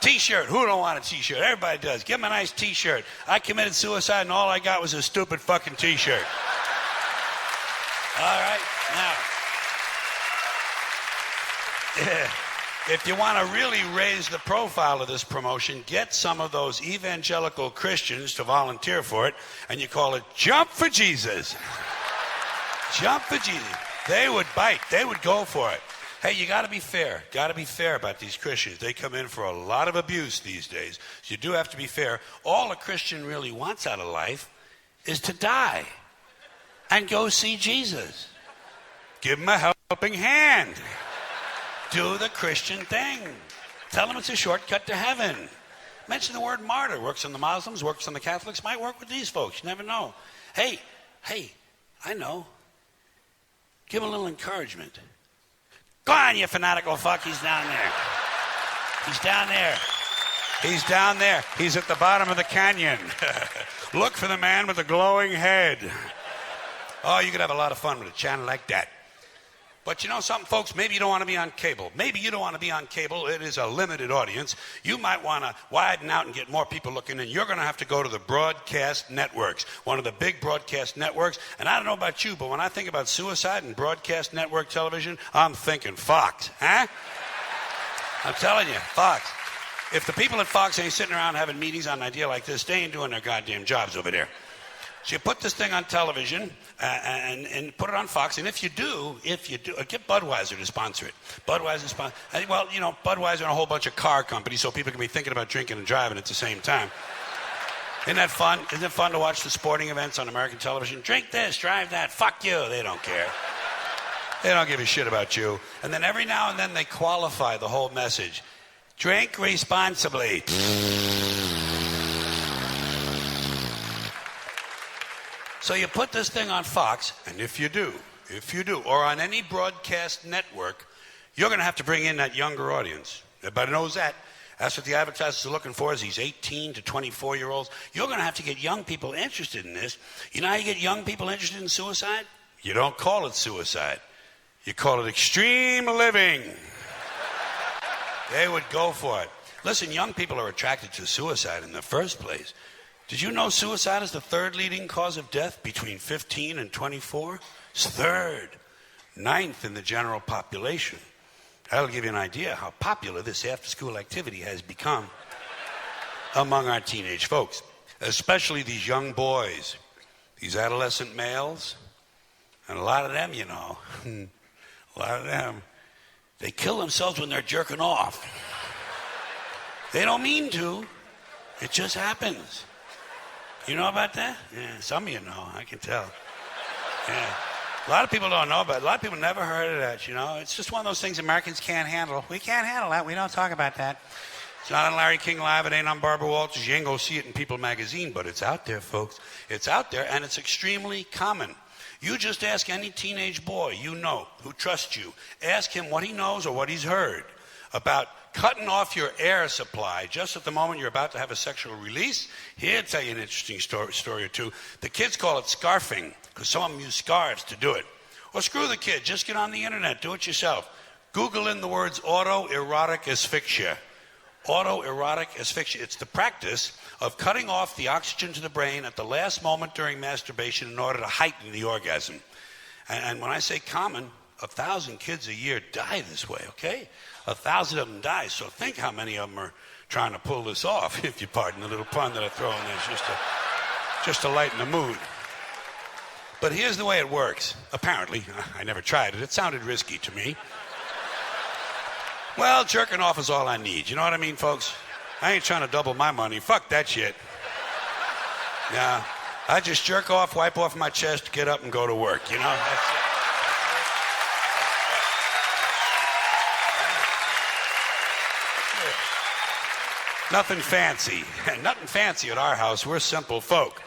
T-shirt. Who don't want a T-shirt? Everybody does. Give them a nice T-shirt. I committed suicide and all I got was a stupid fucking T-shirt. All right, now, if you want to really raise the profile of this promotion, get some of those evangelical Christians to volunteer for it, and you call it Jump for Jesus. Jump for Jesus. They would bite. They would go for it. Hey, you got to be fair. Got to be fair about these Christians. They come in for a lot of abuse these days. So you do have to be fair. All a Christian really wants out of life is to die and go see Jesus. Give him a helping hand. Do the Christian thing. Tell them it's a shortcut to heaven. Mention the word martyr. Works on the Muslims, works on the Catholics, might work with these folks. You never know. Hey, I know. Give them a little encouragement. Go on, you fanatical fuck. He's down there. He's down there. He's down there. He's at the bottom of the canyon. Look for the man with the glowing head. Oh, you could have a lot of fun with a channel like that. But you know something, folks? Maybe you don't want to be on cable. Maybe you don't want to be on cable. It is a limited audience. You might want to widen out and get more people looking in. You're going to have to go to the broadcast networks, one of the big broadcast networks. And I don't know about you, but when I think about suicide and broadcast network television, I'm thinking Fox, huh? I'm telling you, Fox. If the people at Fox ain't sitting around having meetings on an idea like this, they ain't doing their goddamn jobs over there. So you put this thing on television and put it on Fox. And if you do, get Budweiser to sponsor it. Budweiser sponsor. Well, you know, Budweiser and a whole bunch of car companies, so people can be thinking about drinking and driving at the same time. Isn't that fun? Isn't it fun to watch the sporting events on American television? Drink this, drive that. Fuck you. They don't care. They don't give a shit about you. And then every now and then they qualify the whole message. Drink responsibly. So you put this thing on Fox, and if you do, or on any broadcast network, you're going to have to bring in that younger audience. Everybody knows that. That's what the advertisers are looking for, is these 18 to 24-year-olds. You're going to have to get young people interested in this. You know how you get young people interested in suicide? You don't call it suicide. You call it extreme living. They would go for it. Listen, young people are attracted to suicide in the first place. Did you know suicide is the third leading cause of death between 15 and 24? It's third. Ninth in the general population. That'll give you an idea how popular this after-school activity has become among our teenage folks, especially these young boys, these adolescent males, and a lot of them, you know, a lot of them, they kill themselves when they're jerking off. They don't mean to. It just happens. You know about that? Yeah, some of you know. I can tell. Yeah. A lot of people don't know about it. A lot of people never heard of that, you know. It's just one of those things Americans can't handle. We can't handle that. We don't talk about that. It's not on Larry King Live. It ain't on Barbara Walters. You ain't going to see it in People magazine, but it's out there, folks. It's out there, and it's extremely common. You just ask any teenage boy you know who trusts you. Ask him what he knows or what he's heard about cutting off your air supply just at the moment you're about to have a sexual release. He'll tell you an interesting story or two. The kids call it scarfing because some of them use scarves to do it. Well, screw the kid. Just get on the internet. Do it yourself. Google in the words autoerotic asphyxia. Autoerotic asphyxia. It's the practice of cutting off the oxygen to the brain at the last moment during masturbation in order to heighten the orgasm. And when I say common, 1,000 kids a year die this way, okay? 1,000 of them die, so think how many of them are trying to pull this off, if you pardon the little pun that I throw in there, just to lighten the mood. But here's the way it works. Apparently, I never tried it. It sounded risky to me. Well, jerking off is all I need. You know what I mean, folks? I ain't trying to double my money. Fuck that shit. Yeah, I just jerk off, wipe off my chest, get up and go to work, you know? That's it. Nothing fancy. Nothing fancy at our house. We're simple folk.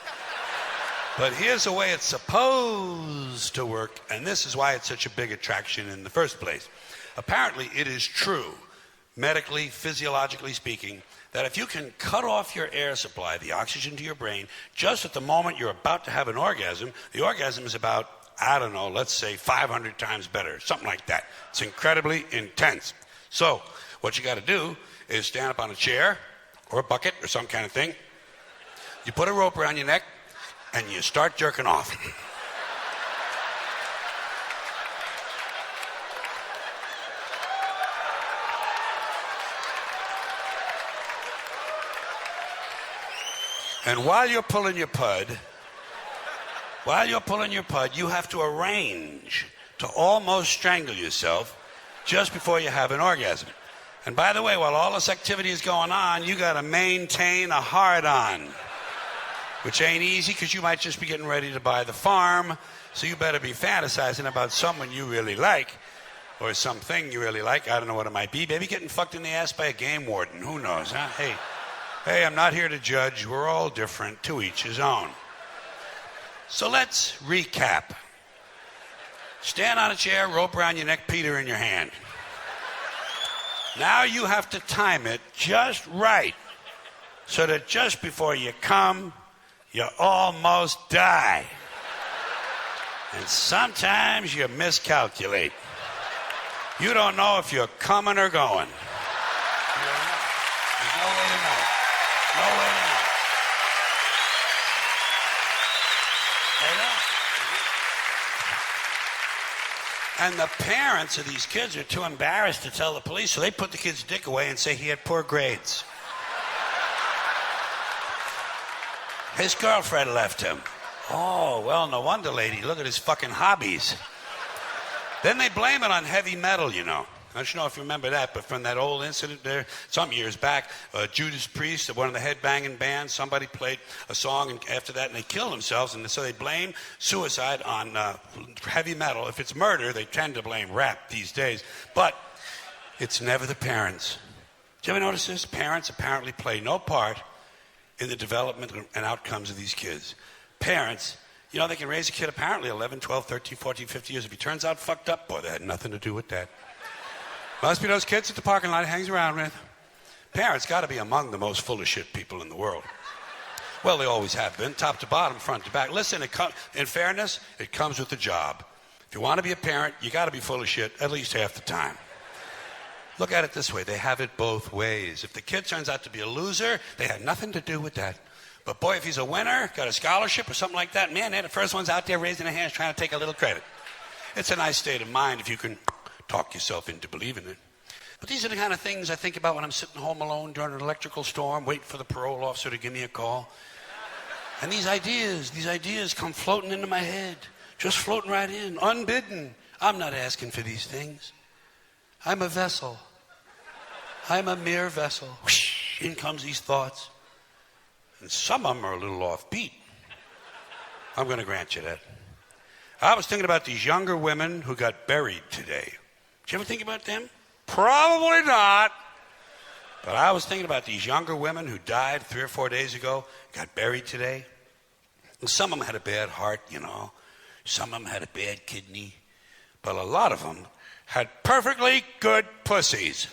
But here's the way it's supposed to work, and this is why it's such a big attraction in the first place. Apparently, it is true, medically, physiologically speaking, that if you can cut off your air supply, the oxygen to your brain, just at the moment you're about to have an orgasm, the orgasm is about, I don't know, let's say 500 times better, something like that. It's incredibly intense. So, what you got to do is stand up on a chair or a bucket or some kind of thing. You put a rope around your neck and you start jerking off. And while you're pulling your pud, you have to arrange to almost strangle yourself just before you have an orgasm. And by the way, while all this activity is going on, you got to maintain a hard-on, which ain't easy because you might just be getting ready to buy the farm, so you better be fantasizing about someone you really like or something you really like. I don't know what it might be. Maybe getting fucked in the ass by a game warden. Who knows, huh? Hey, I'm not here to judge. We're all different, to each his own. So let's recap. Stand on a chair, rope around your neck, Peter in your hand. Now you have to time it just right so that just before you come, you almost die. And sometimes you miscalculate. You don't know if you're coming or going. There's no way to know. No way to know. And the parents of these kids are too embarrassed to tell the police, so they put the kid's dick away and say he had poor grades. His girlfriend left him. Oh, well, no wonder, lady. Look at his fucking hobbies. Then they blame it on heavy metal, you know. I don't know if you remember that, but from that old incident there, some years back, Judas Priest, one of the headbanging bands, somebody played a song and after that, and they killed themselves, and so they blame suicide on heavy metal. If it's murder, they tend to blame rap these days, but it's never the parents. Did you ever notice this? Parents apparently play no part in the development and outcomes of these kids. Parents, you know, they can raise a kid apparently 11, 12, 13, 14, 15 years. If he turns out fucked up, boy, that had nothing to do with that. Must be those kids at the parking lot he hangs around with. Parents got to be among the most full of shit people in the world. Well, they always have been, top to bottom, front to back. Listen, in fairness, it comes with the job. If you want to be a parent, you got to be full of shit at least half the time. Look at it this way. They have it both ways. If the kid turns out to be a loser, they had nothing to do with that. But boy, if he's a winner, got a scholarship or something like that, man, they're the first ones out there raising their hands trying to take a little credit. It's a nice state of mind if you can talk yourself into believing it. But these are the kind of things I think about when I'm sitting home alone during an electrical storm, waiting for the parole officer to give me a call. And these ideas come floating into my head, just floating right in, unbidden. I'm not asking for these things. I'm a vessel. I'm a mere vessel. Whoosh, in comes these thoughts. And some of them are a little offbeat. I'm going to grant you that. I was thinking about these younger women who got buried today. Did you ever think about them? Probably not. But I was thinking about these younger women who died 3 or 4 days ago, got buried today. And some of them had a bad heart, you know. Some of them had a bad kidney. But a lot of them had perfectly good pussies.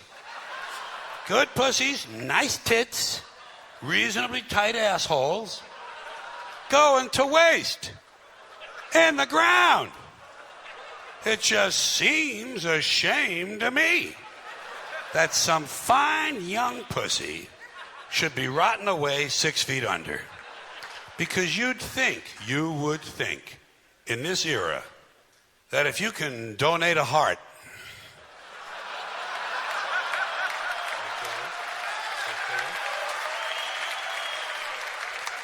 Good pussies, nice tits, reasonably tight assholes, going to waste in the ground. It just seems a shame to me that some fine young pussy should be rotting away 6 feet under. Because you would think, in this era, that if you can donate a heart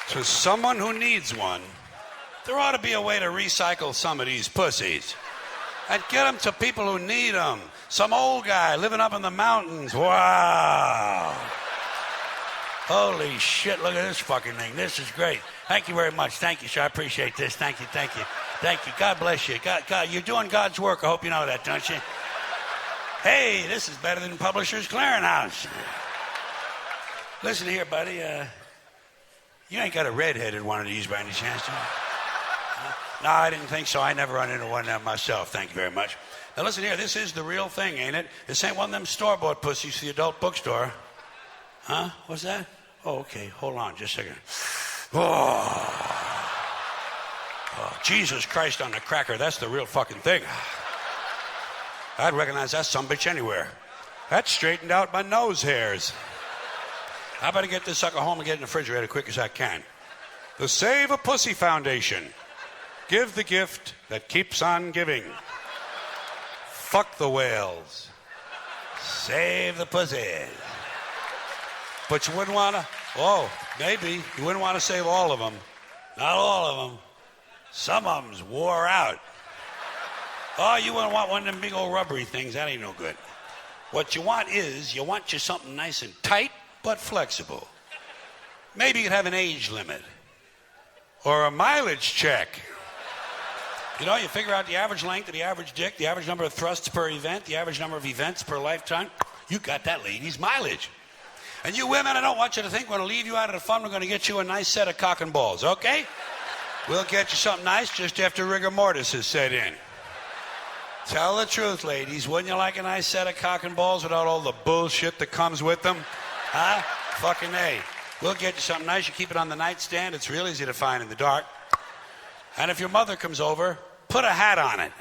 to someone who needs one, there ought to be a way to recycle some of these pussies and get them to people who need them. Some old guy living up in the mountains. Wow. Holy shit, look at this fucking thing. This is great. Thank you very much. Thank you, sir. I appreciate this. Thank you, thank you. Thank you. God bless you. God, you're doing God's work. I hope you know that, don't you? Hey, this is better than Publishers Clearinghouse. Listen here, buddy. You ain't got a redheaded one of these by any chance, do you? No, I didn't think so. I never run into one of them myself. Thank you very much. Now, listen here. This is the real thing, ain't it? This ain't one of them store-bought pussies for the adult bookstore. Huh? What's that? Oh, okay. Hold on just a second. Oh, Jesus Christ on the cracker. That's the real fucking thing. I'd recognize that sumbitch anywhere. That straightened out my nose hairs. I better get this sucker home and get it in the refrigerator as quick as I can. The Save a Pussy Foundation. Give the gift that keeps on giving. Fuck the whales. Save the pussy. But you wouldn't want to, maybe. You wouldn't want to save all of them. Not all of them. Some of them's wore out. Oh, you wouldn't want one of them big old rubbery things. That ain't no good. What you want is, you want you something nice and tight, but flexible. Maybe you could have an age limit. Or a mileage check. You know, you figure out the average length of the average dick, the average number of thrusts per event, the average number of events per lifetime. You got that lady's mileage. And you women, I don't want you to think we're going to leave you out of the fun. We're going to get you a nice set of cock and balls, okay? We'll get you something nice just after rigor mortis has set in. Tell the truth, ladies. Wouldn't you like a nice set of cock and balls without all the bullshit that comes with them? Huh? Fucking A. We'll get you something nice. You keep it on the nightstand. It's real easy to find in the dark. And if your mother comes over, put a hat on it.